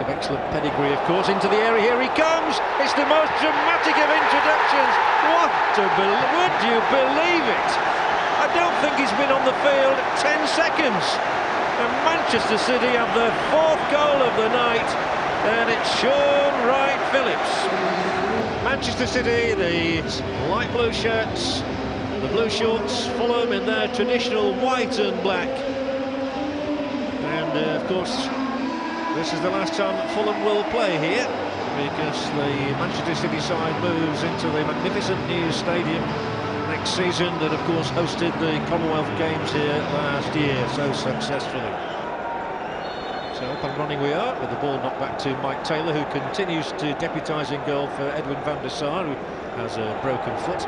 Of excellent pedigree, of course, into the area. Here he comes. It's the most dramatic of introductions. Would you believe it? I don't think he's been on the field 10 seconds. And Manchester City have their 4th goal of the night, and it's Shaun Wright-Phillips. Manchester City, the light blue shirts, the blue shorts. Fulham in their traditional white and black. And of course, this is the last time that Fulham will play here, because the Manchester City side moves into the magnificent new stadium next season that of course hosted the Commonwealth Games here last year so successfully. So up and running we are, with the ball knocked back to Mike Taylor, who continues to deputise in goal for Edwin van der Sar, who has a broken foot.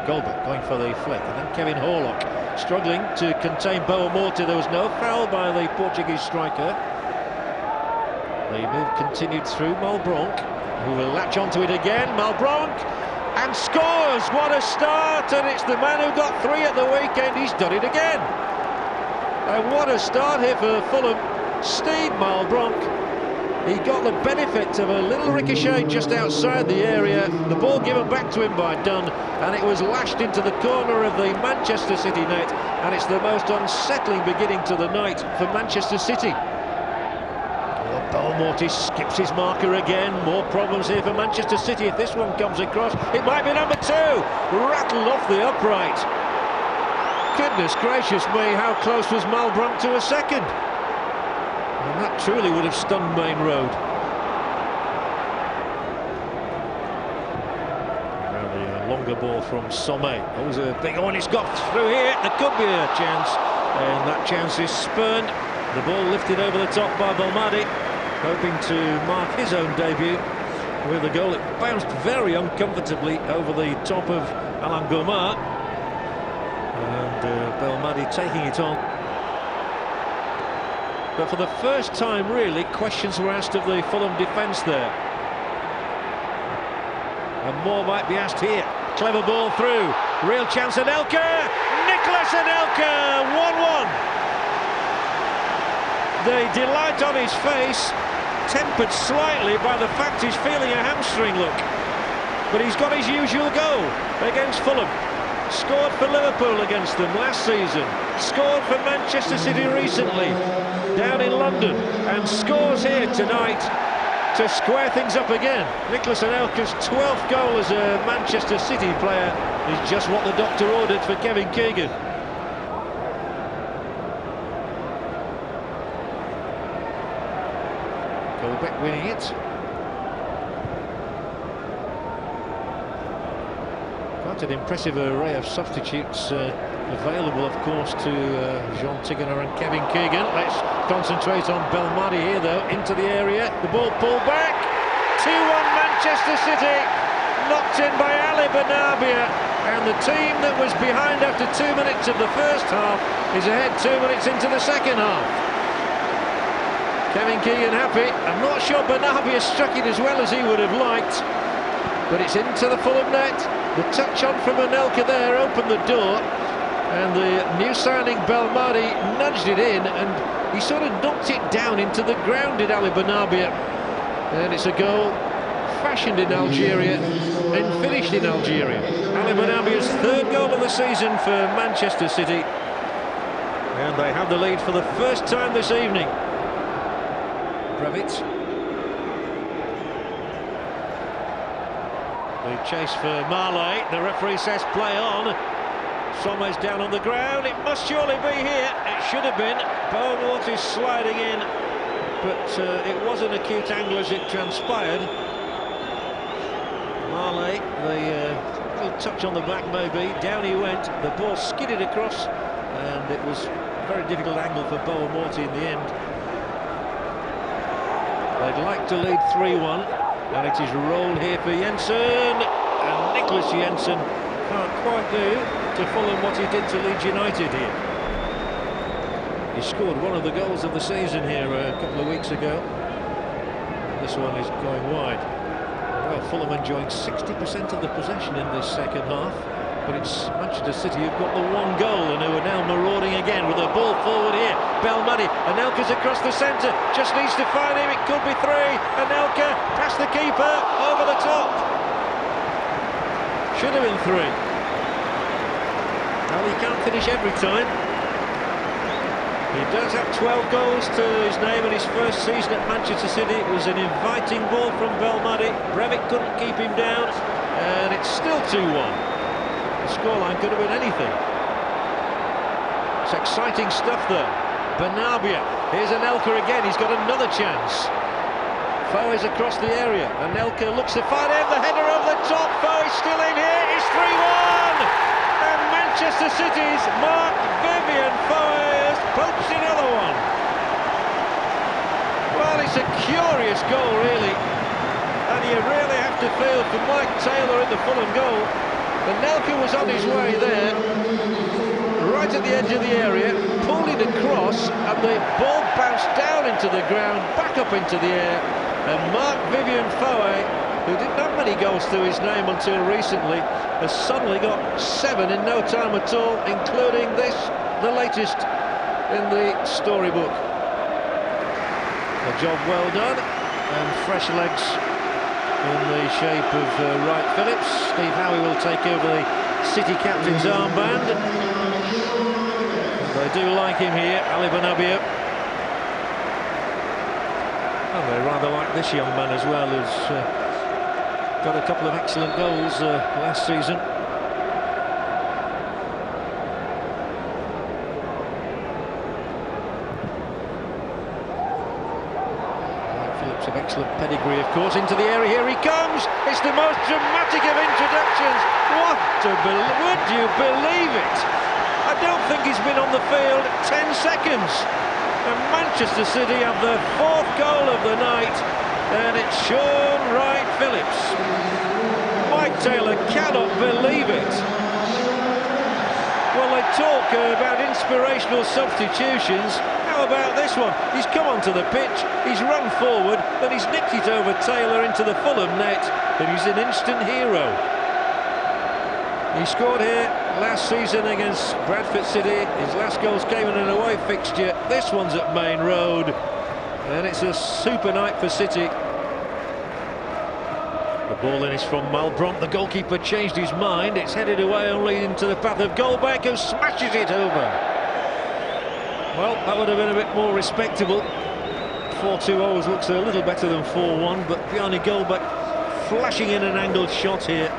Goldberg going for the flick, and then Kevin Horlock struggling to contain Boa Morte. There was no foul by the Portuguese striker. The move continued through Malbronk, who will latch onto it again. Malbronk, and scores! What a start! And it's the man who got 3 at the weekend. He's done it again. And what a start here for Fulham. Steve Malbronk. He got the benefit of a little ricochet just outside the area. The ball given back to him by Dunn, and it was lashed into the corner of the Manchester City net. And it's the most unsettling beginning to the night for Manchester City. Boa Morte skips his marker again. More problems here for Manchester City. If this one comes across, it might be number 2. Rattled off the upright. Goodness gracious me, how close was Malbronk to a second? And that truly would have stunned Main Road. Now the longer ball from Sommet. That was a big one. It's got through here. There could be a chance, and that chance is spurned. The ball lifted over the top by Belmadi, hoping to mark his own debut with a goal. It bounced very uncomfortably over the top of Alain Gomar, and Belmadi taking it on. But for the first time, really, questions were asked of the Fulham defence there. And more might be asked here. Clever ball through. Real chance, Anelka! Nicholas Anelka! 1-1. The delight on his face tempered slightly by the fact he's feeling a hamstring look. But he's got his usual goal against Fulham. Scored for Liverpool against them last season. Scored for Manchester City recently down in London, and scores here tonight to square things up again. Nicholas Anelka's 12th goal as a Manchester City player is just what the doctor ordered for Kevin Keegan. Goldbeck winning it. Quite an impressive array of substitutes available, of course, to Jean Tigana and Kevin Keegan. Let's concentrate on Belmadi here, though, into the area. The ball pulled back. 2-1 Manchester City, knocked in by Ali Bernabia. And the team that was behind after 2 minutes of the first half is ahead 2 minutes into the second half. Kevin Keegan happy. I'm not sure Bernabia struck it as well as he would have liked, but it's into the Fulham net. The touch on from Anelka there opened the door, and the new signing Belmadi nudged it in, and he sort of knocked it down into the ground, did Ali Bernabia. And it's a goal fashioned in Algeria and finished in Algeria. Ali Bernabia's 3rd goal of the season for Manchester City, and they have the lead for the first time this evening. Brevitt. The chase for Marley. The referee says play on. Sommet's down on the ground. It must surely be here. It should have been. Boa Morte is sliding in, but it was an acute angle as it transpired. Marley, the little touch on the back maybe. Down he went. The ball skidded across, and it was a very difficult angle for Boa Morte in the end. They'd like to lead 3-1, and it is rolled here for Jensen, and Nicholas Jensen can't quite do to Fulham what he did to Leeds United here. He scored one of the goals of the season here a couple of weeks ago. This one is going wide. Well, Fulham enjoying 60% of the possession in this second half. But it's Manchester City who've got the one goal and who are now marauding again with the ball forward here. Belmadi, Anelka's across the centre, just needs to find him, it could be three. Anelka, past the keeper, over the top. Should have been three. Well, he can't finish every time. He does have 12 goals to his name in his first season at Manchester City. It was an inviting ball from Belmadi. Breivik couldn't keep him down, and it's still 2-1. The scoreline could have been anything. It's exciting stuff there. Bernabia, here's Anelka again, he's got another chance. Foe's across the area, Anelka looks to find him, the header over the top, Foe's still in here, it's 3-1! And Manchester City's Mark Vivian Foe has poached another one. Well, it's a curious goal really, and you really have to feel for Mike Taylor in the Fulham goal. Anelka was on his way there, right at the edge of the area, pulled it across, and the ball bounced down into the ground, back up into the air, and Mark Vivian Foe, who didn't have many goals to his name until recently, has suddenly got 7 in no time at all, including this, the latest in the storybook. A job well done, and fresh legs in the shape of Wright-Phillips. Steve Howie will take over the City captain's armband. They do like him here, Ali Bernabia. And they rather like this young man as well, who's got a couple of excellent goals last season. Of excellent pedigree, of course, into the area. Here he comes. It's the most dramatic of introductions. Would you believe it? I don't think he's been on the field 10 seconds. And Manchester City have their 4th goal of the night, and it's Shaun Wright-Phillips. Mike Taylor cannot believe it. Well, they talk about inspirational substitutions. How about this one? He's come onto the pitch, he's run forward, then he's nicked it over Taylor into the Fulham net, and he's an instant hero. He scored here last season against Bradford City. His last goals came in an away fixture. This one's at Main Road, and it's a super night for City. The ball in is from Malbranque. The goalkeeper changed his mind. It's headed away only into the path of Goldbeck, who smashes it over. Well, that would have been a bit more respectable. 4-2 always looks a little better than 4-1, but Bjarne Goldbeck flashing in an angled shot here.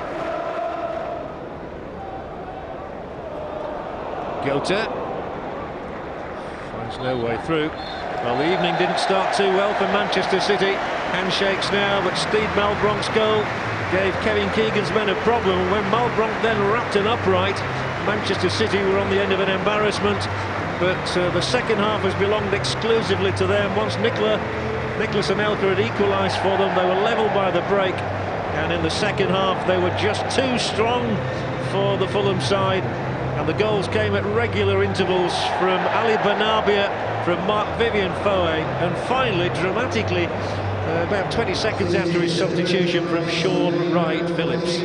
Gota finds no way through. Well, the evening didn't start too well for Manchester City. Handshakes now, but Steve Malbranque's goal gave Kevin Keegan's men a problem. When Malbranque then wrapped an upright, Manchester City were on the end of an embarrassment. But the second half has belonged exclusively to them. Once Nicolas Anelka had equalised for them, they were level by the break. And in the second half, they were just too strong for the Fulham side. And the goals came at regular intervals from Ali Bernabia, from Mark Vivian Foe, and finally, dramatically, about 20 seconds after his substitution, from Shaun Wright-Phillips.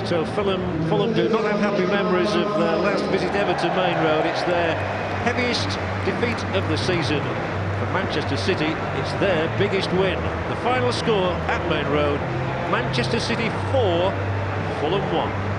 So Fulham do not have happy memories of their last visit ever to Main Road. It's their heaviest defeat of the season. For Manchester City, it's their biggest win. The final score at Main Road, Manchester City 4, Fulham 1.